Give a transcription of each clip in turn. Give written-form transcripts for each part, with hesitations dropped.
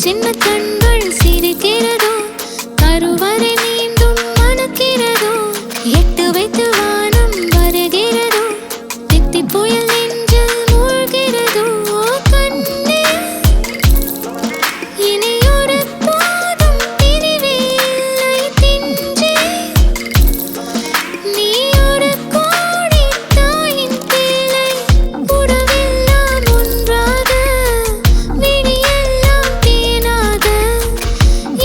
சின்ன கண்கள் சிரிக்கிறதோ கருவறை மீண்டும் மணக்கிறதோ எட்டு வைத்து வானம் வருகிறதோ தித்தி புயல் நெஞ்சில் மூழ்கிறதோ கண்ணே இனியொரு போதும் பிரிவே இல்லை தின்றே நீ ஒரு கோடி தாயின் பிள்ளை உறவெல்லாம் ஒன்றாக விழியெல்லாம் தேனாக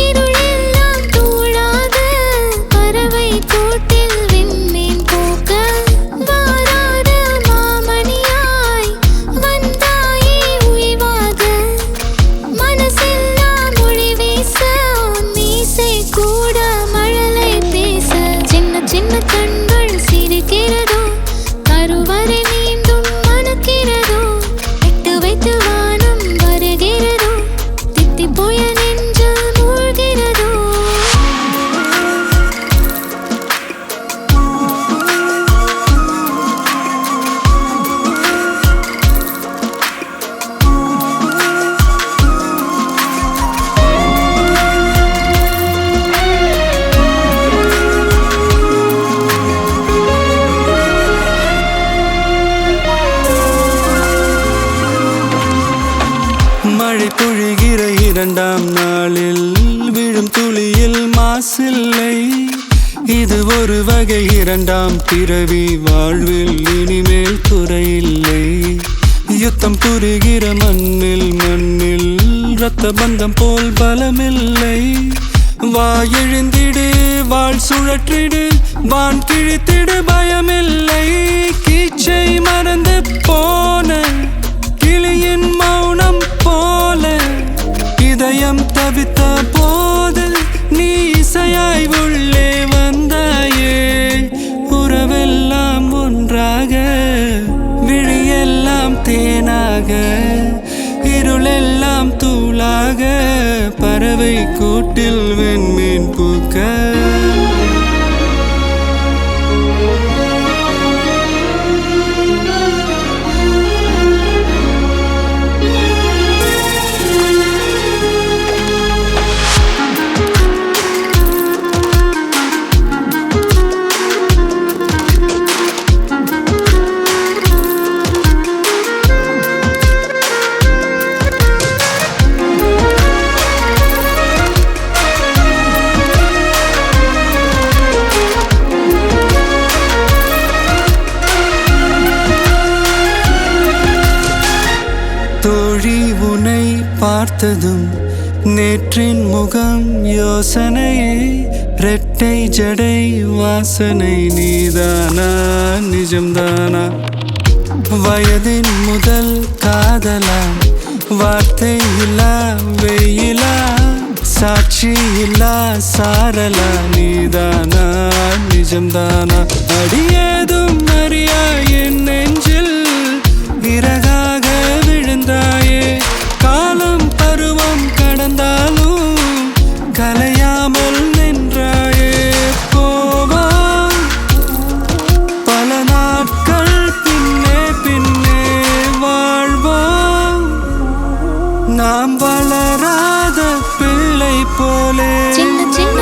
இருளெல்லாம் தூளாக பறவை கூட்டில் விண்மீன் போக்க வாராத மாமணியாய் வந்தாயே உய்வாக மனசெல்லாம் மொழி வீச மீசை கூட மழலை பேச சின்ன சின்ன கண்கள் சிரிக்கிறதோ கருவறை மீண்டும் மணக்கிறதோ எட்டு வைத்து வானம் வருகிறதோ தித்தி புயல் நெஞ்சில் மூழ்கிறதோ மழை பொழிகிற இரண்டாம் நாளில் விழும் துளியில் மாசில்லை இது ஒரு வகை இரண்டாம் பிறவி வாழ்வில் இனிமேல் குறையில்லை யுத்தம் புரிகிற மண்ணில் இரத்த பந்தம் போல் பலமில்லை வா எழுந்திடு வாழ் சுழற்றிடு வான் கிழித்திடு பயமில்லை கீச்சை மறந்து போன கிளியின் மௌனம் போல இதயம் தவித்த போது நீ இசையாய் உள்ளே வந்தாயே உறவெல்லாம் ஒன்றாக விழியெல்லாம் தேனாக இருளெல்லாம் தூளாக பறவை கூட்டில் வெண்மீன் பூக்க தோழி உனை பார்த்ததும் நேற்றின் முகம் யோசனையே ரெட்டை ஜடை வாசனை நீதானா நிஜம்தானா வயதின் முதல் காதலா வார்த்தை இல்லா வெயிலா சாட்சி இல்லா சாரலா நீதானா நிஜம்தானா அடியேதும் அறியா என் நெஞ்சில் இறகாக விழுந்தாயே காலம் பருவம் கடந்தாலும் கலையாமல் நின்றாயே போவா பல நாட்கள் பின்னே பின்னே வாழ்வோம் நாம் வளராத பிள்ளை போலே சின்ன சின்ன